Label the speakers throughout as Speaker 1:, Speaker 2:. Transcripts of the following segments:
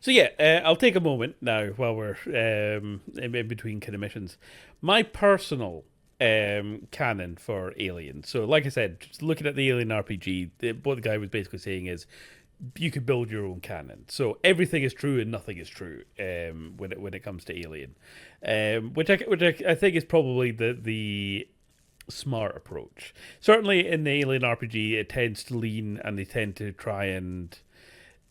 Speaker 1: So yeah, I'll take a moment now while we're in between kind of missions. My personal canon for Alien. So like I said, just looking at the Alien RPG, what the guy was basically saying is you could build your own canon. So everything is true and nothing is true when it comes to Alien, which I think is probably the smart approach. Certainly in the Alien RPG, it tends to lean and they tend to try and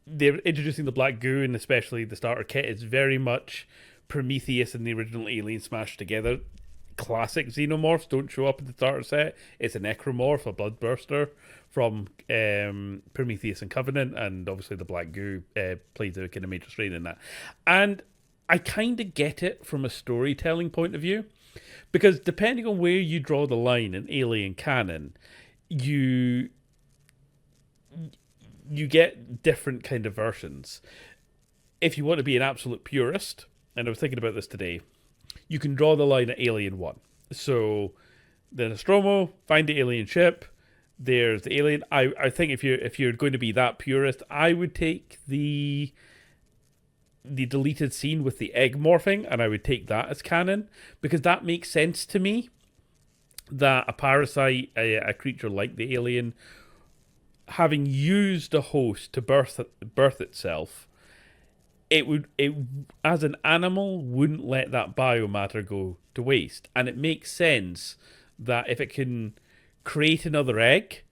Speaker 1: they're introducing the black goo, and especially the starter kit is very much Prometheus and the original Alien smashed together. Classic xenomorphs don't show up in the starter set. It's a necromorph, a bloodburster from Prometheus and Covenant, and obviously the black goo plays a kind of major strain in that. And I kind of get it from a storytelling point of view, because depending on where you draw the line in Alien canon, you you get different kind of versions. If you want to be an absolute purist, and I was thinking about this today, you can draw the line at Alien 1. So the Nostromo, find the alien ship. There's the alien. I think if you're going to be that purist, I would take the deleted scene with the egg morphing, and I would take that as canon because that makes sense to me. That a parasite, a creature like the alien, having used a host to birth itself, it as an animal wouldn't let that biomatter go to waste, and it makes sense that if it can create another egg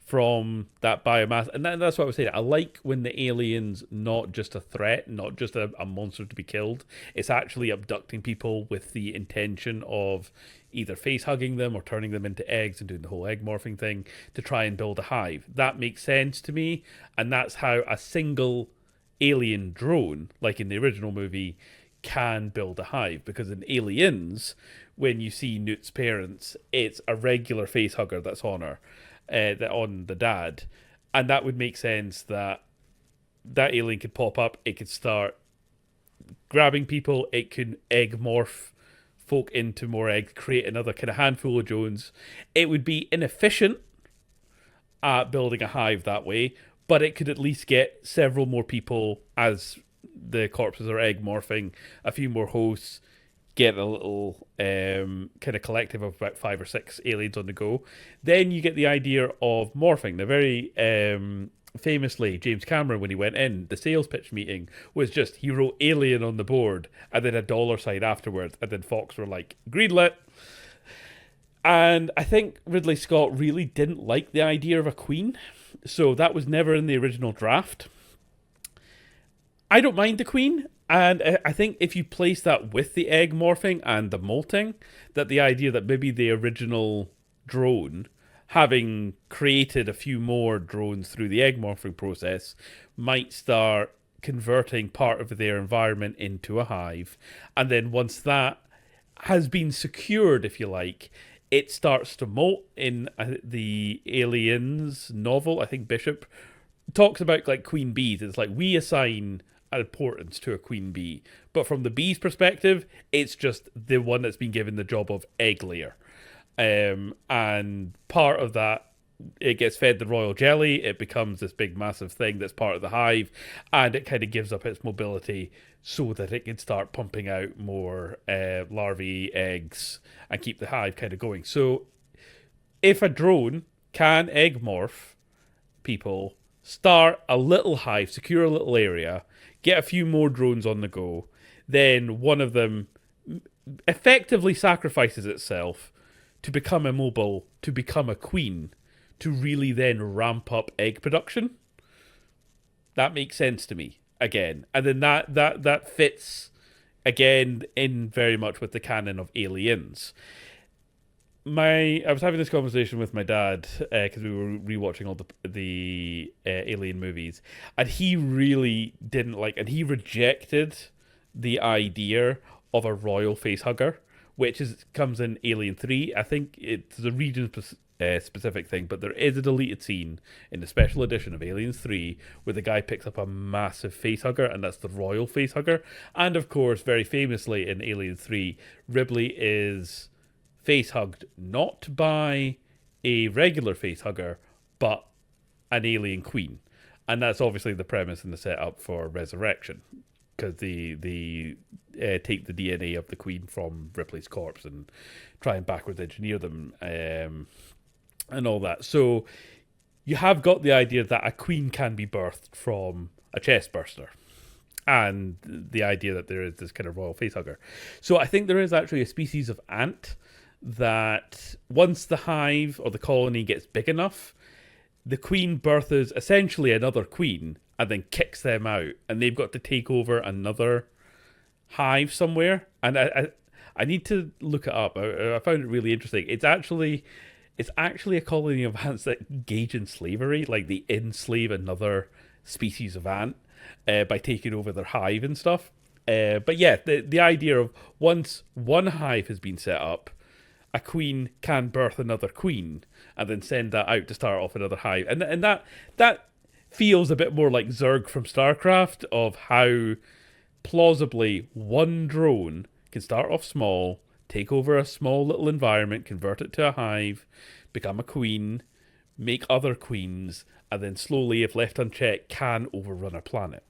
Speaker 1: from that biomass, and that's what I was saying. I like when the alien's not just a threat, not just a monster to be killed. It's actually abducting people with the intention of either face hugging them or turning them into eggs and doing the whole egg morphing thing to try and build a hive. That makes sense to me, and that's how a single alien drone, like in the original movie, can build a hive. Because in Aliens, when you see Newt's parents, it's a regular face hugger that's on her, on the dad, and that would make sense that that alien could pop up. It could start grabbing people. It could egg morph folk into more eggs, create another kind of handful of drones. It would be inefficient at building a hive that way, but it could at least get several more people as the corpses are egg morphing, a few more hosts, get a little kind of collective of about 5 or 6 aliens on the go. Then you get the idea of morphing. Now, very famously, James Cameron, when he went in, the sales pitch meeting was just he wrote alien on the board and then a dollar sign afterwards, and then Fox were like, greenlit. And I think Ridley Scott really didn't like the idea of a queen, so that was never in the original draft. I don't mind the queen, and I think if you place that with the egg morphing and the molting, that the idea that maybe the original drone, having created a few more drones through the egg morphing process, might start converting part of their environment into a hive. And then once that has been secured, if you like, it starts to molt. In the Aliens novel, I think Bishop talks about like queen bees. It's like we assign importance to a queen bee, but from the bee's perspective, it's just the one that's been given the job of egg layer. And part of that, it gets fed the royal jelly, it becomes this big massive thing that's part of the hive, and it kind of gives up its mobility so that it can start pumping out more larvae, eggs, and keep the hive kind of going. So if a drone can egg morph people, start a little hive, secure a little area, get a few more drones on the go, then one of them effectively sacrifices itself to become immobile, to become a queen, to really then ramp up egg production. That makes sense to me again, and then that fits again in very much with the canon of Aliens. I was having this conversation with my dad because we were rewatching all the Alien movies, and he really didn't like, and he rejected the idea of a royal face hugger, which comes in Alien 3. I think it's a region specific thing, but there is a deleted scene in the special edition of Aliens 3 where the guy picks up a massive face hugger, and that's the royal face hugger. And of course, very famously in Alien 3, Ripley is face hugged not by a regular face hugger, but an alien queen. And that's obviously the premise and the setup for Resurrection, because they take the DNA of the Queen from Ripley's corpse and try and backwards engineer them, and all that. So you have got the idea that a queen can be birthed from a chest burster, and the idea that there is this kind of royal facehugger. So I think there is actually a species of ant that once the hive or the colony gets big enough, the queen births essentially another queen and then kicks them out, and they've got to take over another hive somewhere. And I need to look it up. I found it really interesting. It's actually a colony of ants that engage in slavery, like they enslave another species of ant by taking over their hive and stuff. But yeah, the idea of once one hive has been set up, a queen can birth another queen and then send that out to start off another hive. And that feels a bit more like Zerg from StarCraft, of how plausibly one drone can start off small, take over a small little environment, convert it to a hive, become a queen, make other queens, and then slowly, if left unchecked, can overrun a planet.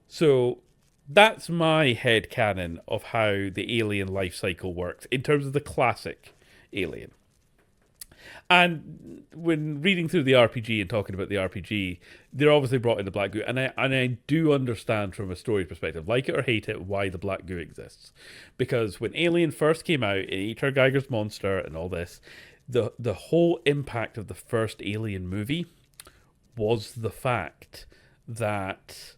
Speaker 1: So that's my headcanon of how the Alien life cycle works in terms of the classic Alien. And when reading through the RPG and talking about the RPG, they're obviously brought in the black goo, and I do understand from a story perspective, like it or hate it, why the black goo exists. Because when Alien first came out, H.R. Geiger's monster and all this, the whole impact of the first Alien movie was the fact that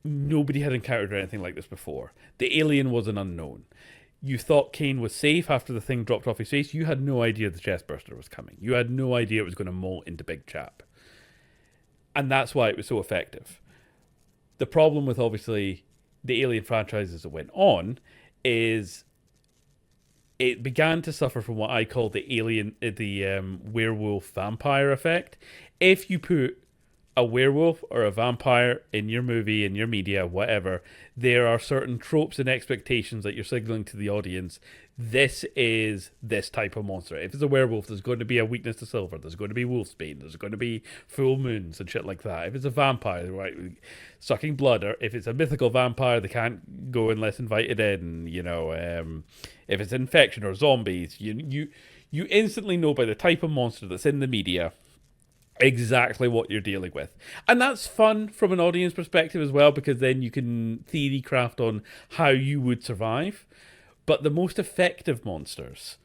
Speaker 1: nobody had encountered anything like this before. The alien was an unknown. You thought Kane was safe after the thing dropped off his face. You had no idea the chestburster was coming. You had no idea it was going to molt into Big Chap. And that's why it was so effective. The problem with, obviously, the Alien franchise as it went on is it began to suffer from what I call the werewolf vampire effect. If you put a werewolf or a vampire in your movie, in your media, whatever, there are certain tropes and expectations that you're signaling to the audience. This is this type of monster. If it's a werewolf, there's going to be a weakness to silver. There's going to be wolfsbane. There's going to be full moons and shit like that. If it's a vampire, right, sucking blood, or if it's a mythical vampire, they can't go unless invited in. If it's infection or zombies, you instantly know by the type of monster that's in the media exactly what you're dealing with. And that's fun from an audience perspective as well, because then you can theory craft on how you would survive. But the most effective monsters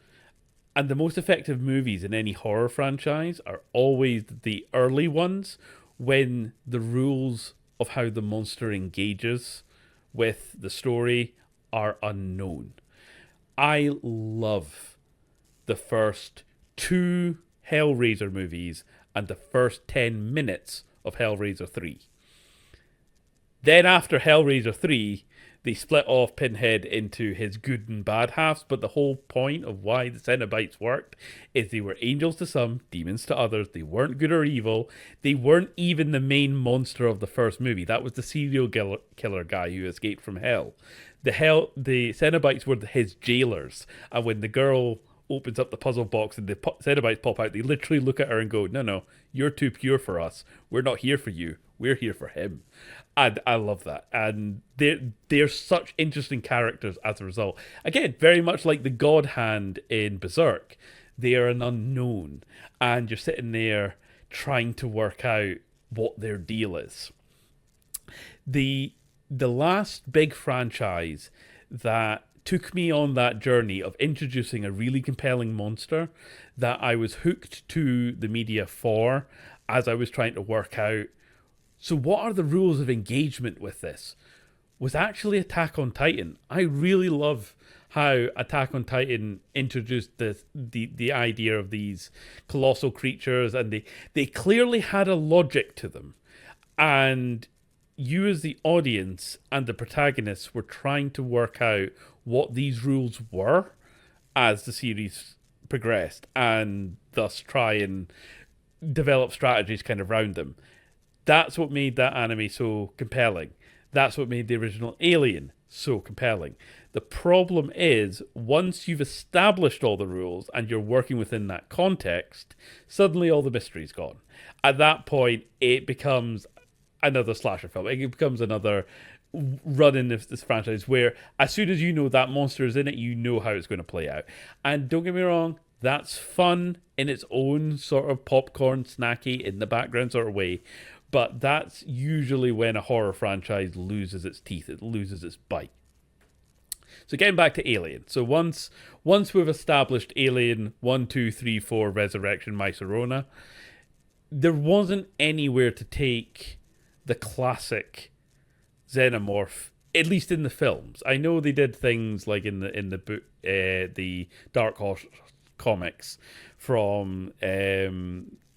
Speaker 1: and the most effective movies in any horror franchise are always the early ones, when the rules of how the monster engages with the story are unknown. I love the first two Hellraiser movies and the first 10 minutes of Hellraiser 3. Then after Hellraiser 3, they split off Pinhead into his good and bad halves, but the whole point of why the Cenobites worked is they were angels to some, demons to others. They weren't good or evil. They weren't even the main monster of the first movie. That was the serial killer guy who escaped from hell. The Cenobites were his jailers, and when the girl opens up the puzzle box and the Cenobites pop out, they literally look at her and go, no, you're too pure for us. We're not here for you. We're here for him. And I love that. And they're such interesting characters as a result. Again, very much like the God Hand in Berserk. They are an unknown. And you're sitting there trying to work out what their deal is. The last big franchise that took me on that journey of introducing a really compelling monster that I was hooked to the media for, as I was trying to work out, so what are the rules of engagement with this, was actually Attack on Titan. I really love how Attack on Titan introduced the idea of these colossal creatures, and they clearly had a logic to them. And you as the audience and the protagonists were trying to work out what these rules were as the series progressed, and thus try and develop strategies kind of around them. That's what made that anime so compelling. That's what made the original Alien so compelling. The problem is, once you've established all the rules and you're working within that context, suddenly all the mystery's gone. At that point, it becomes another slasher film. It becomes another run in this franchise where as soon as you know that monster is in it, you know how it's going to play out. And don't get me wrong, that's fun in its own sort of popcorn, snacky, in the background sort of way. But that's usually when a horror franchise loses its teeth, it loses its bite. So getting back to Alien. So once we've established Alien 1, 2, 3, 4, Resurrection, My Serona, there wasn't anywhere to take the classic xenomorph, at least in the films. I know they did things like in the book, the Dark Horse comics from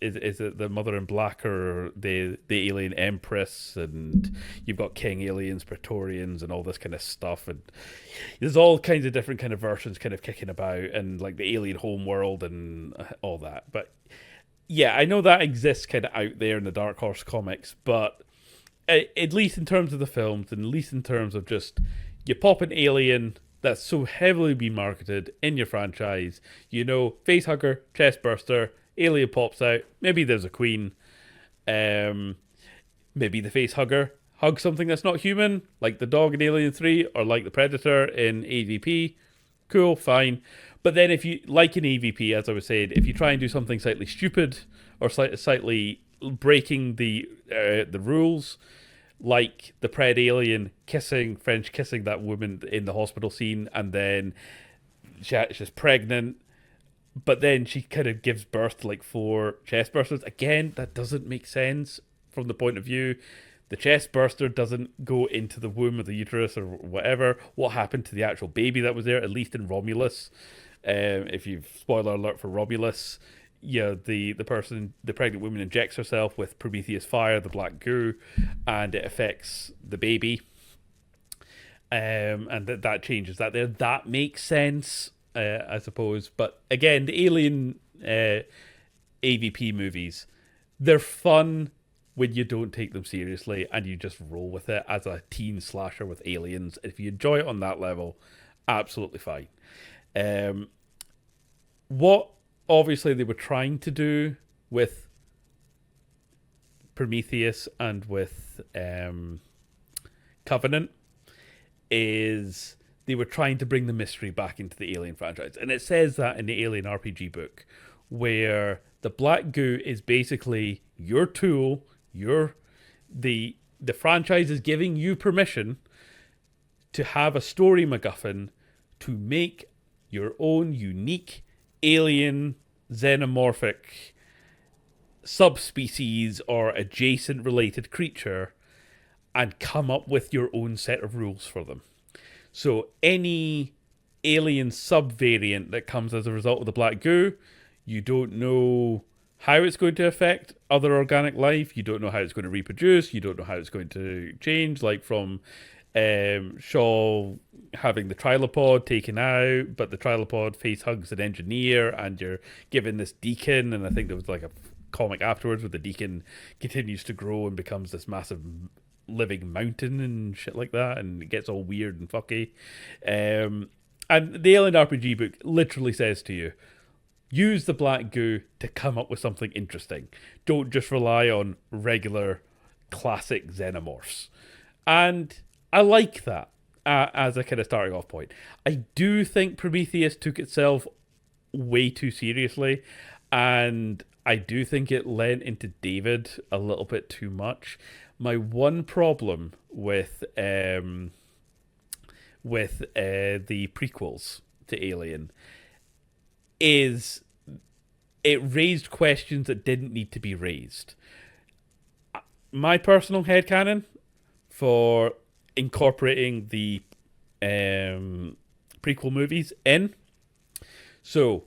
Speaker 1: is it the Mother in Black or the Alien Empress, and you've got King Aliens, Praetorians, and all this kind of stuff, and there's all kinds of different kind of versions kind of kicking about, and like the Alien Homeworld and all that. But yeah, I know that exists kind of out there in the Dark Horse comics, but at least in terms of the films, and at least in terms of just you pop an alien that's so heavily been marketed in your franchise, you know, face hugger, chest burster, alien pops out, maybe there's a queen, maybe the face hugger hugs something that's not human, like the dog in Alien 3, or like the Predator in AVP, cool, fine. But then if you, like in AVP, as I was saying, if you try and do something slightly stupid, or slightly breaking the rules, like the Pred alien French kissing that woman in the hospital scene, and then she's pregnant, but then she kind of gives birth to like 4 chest bursters. Again, that doesn't make sense from the point of view. The chest burster doesn't go into the womb of the uterus or whatever. What happened to the actual baby that was there, at least in Romulus? If you've, spoiler alert for Romulus, yeah, the pregnant woman injects herself with Prometheus fire, the black goo, and it affects the baby. And that changes that there. That makes sense, I suppose. But again, the Alien AVP movies, they're fun when you don't take them seriously and you just roll with it as a teen slasher with aliens. If you enjoy it on that level, absolutely fine. What obviously they were trying to do with Prometheus and with Covenant is they were trying to bring the mystery back into the Alien franchise. And it says that in the Alien RPG book, where the black goo is basically your tool, the franchise is giving you permission to have a story MacGuffin to make your own unique alien xenomorphic subspecies or adjacent related creature and come up with your own set of rules for them. So any alien subvariant that comes as a result of the black goo, you don't know how it's going to affect other organic life, you don't know how it's going to reproduce, you don't know how it's going to change, like from Shaw having the trilopod taken out, but the trilopod face hugs an engineer, and you're given this deacon, and I think there was like a comic afterwards where the deacon continues to grow and becomes this massive living mountain and shit like that, and it gets all weird and fucky. And the Alien RPG book literally says to you, use the black goo to come up with something interesting. Don't just rely on regular classic xenomorphs. And I like that as a kind of starting off point. I do think Prometheus took itself way too seriously, and I do think it lent into David a little bit too much. My one problem with the prequels to Alien is it raised questions that didn't need to be raised. My personal headcanon for incorporating the prequel movies in. So,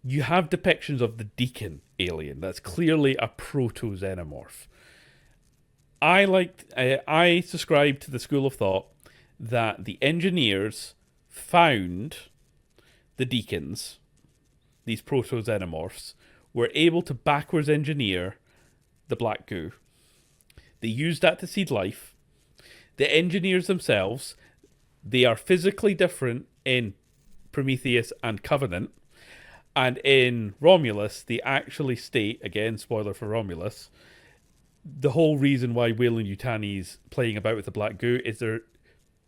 Speaker 1: you have depictions of the Deacon alien. That's clearly a proto-xenomorph. I subscribe to the school of thought that the engineers found the Deacons, these proto-xenomorphs, were able to backwards engineer the black goo. They used that to seed life. The engineers themselves, they are physically different in Prometheus and Covenant. And in Romulus, they actually state, again, spoiler for Romulus, the whole reason why Weyland Yutani's playing about with the black goo is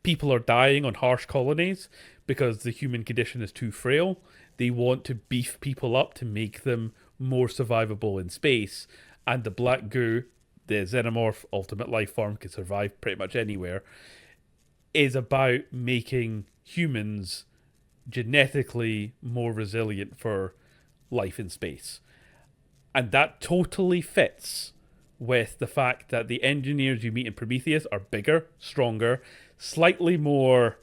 Speaker 1: people are dying on harsh colonies because the human condition is too frail. They want to beef people up to make them more survivable in space. And the black goo, the xenomorph ultimate life form, can survive pretty much anywhere, is about making humans genetically more resilient for life in space. And that totally fits with the fact that the engineers you meet in Prometheus are bigger, stronger, slightly more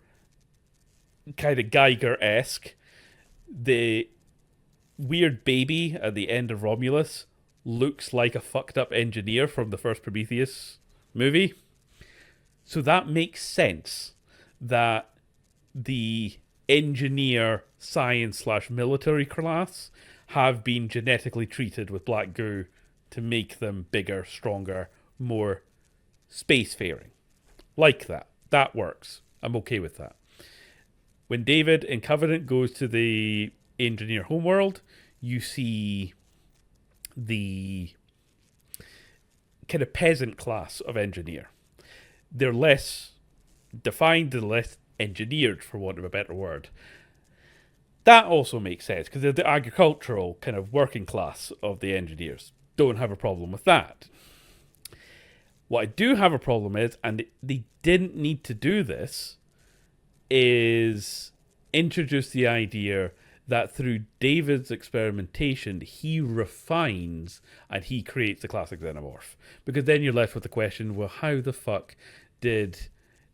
Speaker 1: kind of Geiger-esque. The weird baby at the end of Romulus looks like a fucked up engineer from the first Prometheus movie. So that makes sense that the engineer science / military class have been genetically treated with black goo to make them bigger, stronger, more spacefaring. Like that. That works. I'm okay with that. When David in Covenant goes to the engineer homeworld, you see the kind of peasant class of engineer. They're less defined, they're less engineered, for want of a better word. That also makes sense because they're the agricultural kind of working class of the engineers. Don't have a problem with that. What I do have a problem is, and they didn't need to do this, is introduce the idea that through David's experimentation, he refines and he creates the classic xenomorph. Because then you're left with the question, well, how the fuck did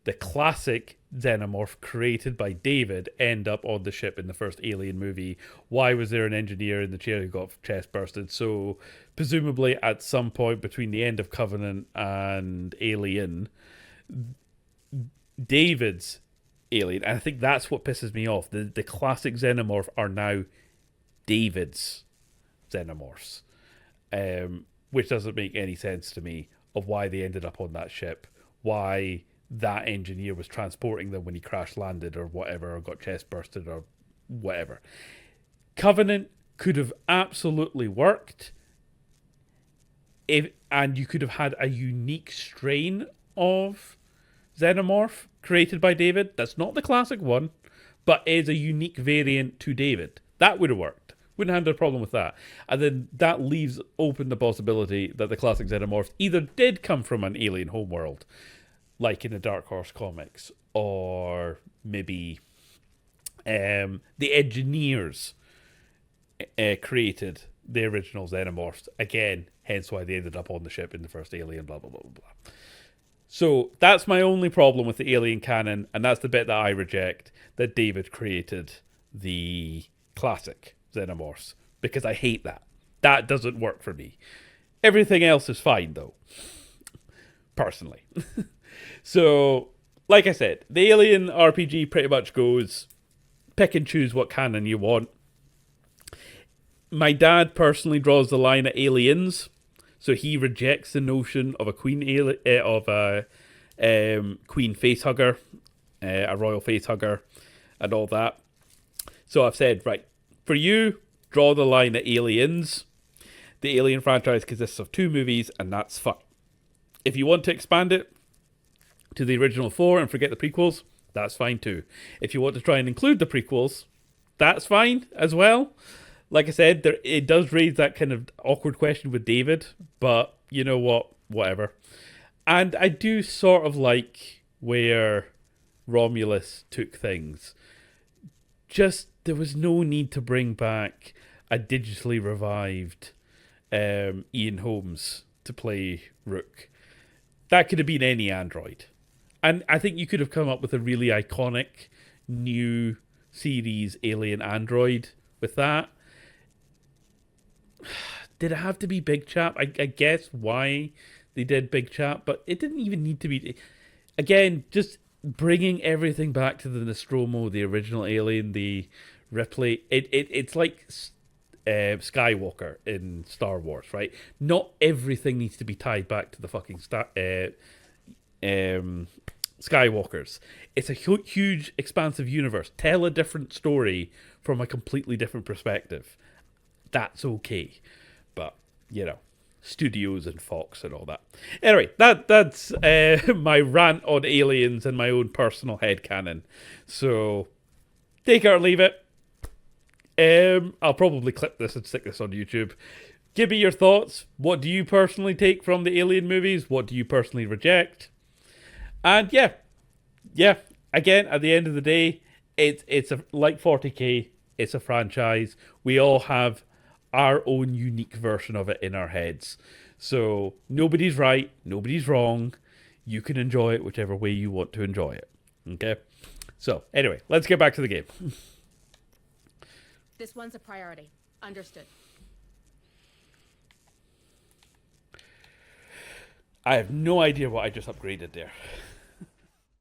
Speaker 1: the classic xenomorph created by David end up on the ship in the first Alien movie? Why was there an engineer in the chair who got chest bursted? So presumably at some point between the end of Covenant and Alien, David's Alien, and I think that's what pisses me off. The classic xenomorph are now David's xenomorphs, which doesn't make any sense to me of why they ended up on that ship, why that engineer was transporting them when he crash landed or whatever, or got chest bursted or whatever. Covenant could have absolutely worked and you could have had a unique strain of xenomorph created by David. That's not the classic one, but is a unique variant to David. That would have worked. Wouldn't have had a problem with that. And then that leaves open the possibility that the classic xenomorphs either did come from an alien homeworld, like in the Dark Horse comics, or maybe the engineers created the original xenomorphs. Again, hence why they ended up on the ship in the first Alien, blah, blah, blah, blah, blah. So that's my only problem with the Alien canon, and that's the bit that I reject, that David created the classic xenomorphs, because I hate that. That doesn't work for me. Everything else is fine, though, personally. So, like I said, the Alien RPG pretty much goes pick and choose what canon you want. My dad personally draws the line at aliens, so he rejects the notion of a queen queen facehugger, a royal facehugger, and all that. So I've said, right, for you, draw the line at aliens. The Alien franchise consists of 2 movies, and that's fine. If you want to expand it to the original 4 and forget the prequels, that's fine too. If you want to try and include the prequels, that's fine as well. Like I said, it does raise that kind of awkward question with David, but you know what? Whatever. And I do sort of like where Romulus took things. Just, there was no need to bring back a digitally revived Ian Holmes to play Rook. That could have been any android. And I think you could have come up with a really iconic new series alien android with that. Did it have to be Big Chap? I guess why they did Big Chap, but it didn't even need to be. Again, just bringing everything back to the Nostromo, the original Alien, the Ripley. It's like Skywalker in Star Wars, right? Not everything needs to be tied back to the fucking Skywalkers. It's a huge, expansive universe. Tell a different story from a completely different perspective. That's okay. But, studios and Fox and all that. Anyway, that's my rant on aliens and my own personal headcanon. So, take it or leave it. I'll probably clip this and stick this on YouTube. Give me your thoughts. What do you personally take from the Alien movies? What do you personally reject? And yeah. Again, at the end of the day, it's like 40K. It's a franchise. We all have our own unique version of it in our heads. So nobody's right, nobody's wrong. You can enjoy it whichever way you want to enjoy it. Okay? So anyway, let's get back to the game.
Speaker 2: This one's a priority. Understood.
Speaker 1: I have no idea what I just upgraded there.